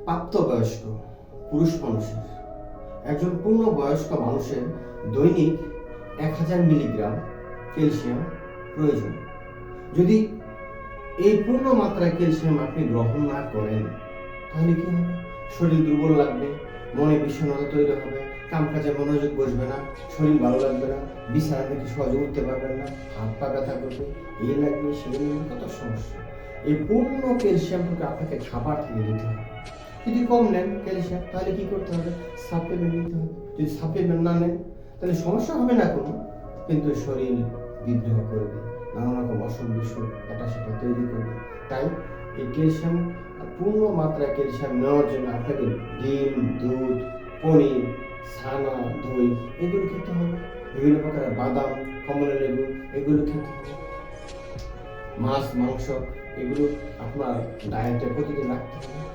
প্রাপ্তবয়স্ক পুরুষ মানুষের, একজন পূর্ণবয়স্ক মানুষের দৈনিক 1000 মিলিগ্রাম ক্যালসিয়াম প্রয়োজন। যদি এই পূর্ণ মাত্রায় ক্যালসিয়াম আপনি গ্রহণ না করেন তাহলে কি হবে? শরীর দুর্বল লাগবে, মনে বিষণ্ণতা তৈরি হবে, কামকাজে মনোযোগ বসবে না, শরীর ভালো লাগবে না, বিছানা থেকে সহজে উঠতে পারবেন না, হাত পা ব্যথা করবে, এই লাগবে সেই লাগবে, কত সমস্যা। এই পূর্ণ ক্যালসিয়ামটুকু আপনাকে খাবার থেকে দিতে হবে। যদি কম নেন ক্যালসিয়াম তাহলে কি করতে হবে? সাপ্লিমেন্ট নিতে হবে। যদি সাপ্লিমেন্ট না নেন তাহলে সমস্যা হবে না কোনো, কিন্তু শরীর বিদ্রোহ করবে, নানা রকম অসুখ বিসুখ এটা সেটা তৈরি করবে। তাই এই ক্যালসিয়াম, পূর্ণ মাত্রায় ক্যালসিয়াম নেওয়ার জন্য আপনাকে ডিম, দুধ, পনির, ছানা, দই এগুলো খেতে হবে। বিভিন্ন প্রকারের বাদাম, কমলা লেবু এগুলো খেতে হবে। মাছ, মাংস এগুলো আপনার ডায়েটে প্রতিদিন রাখতে হবে।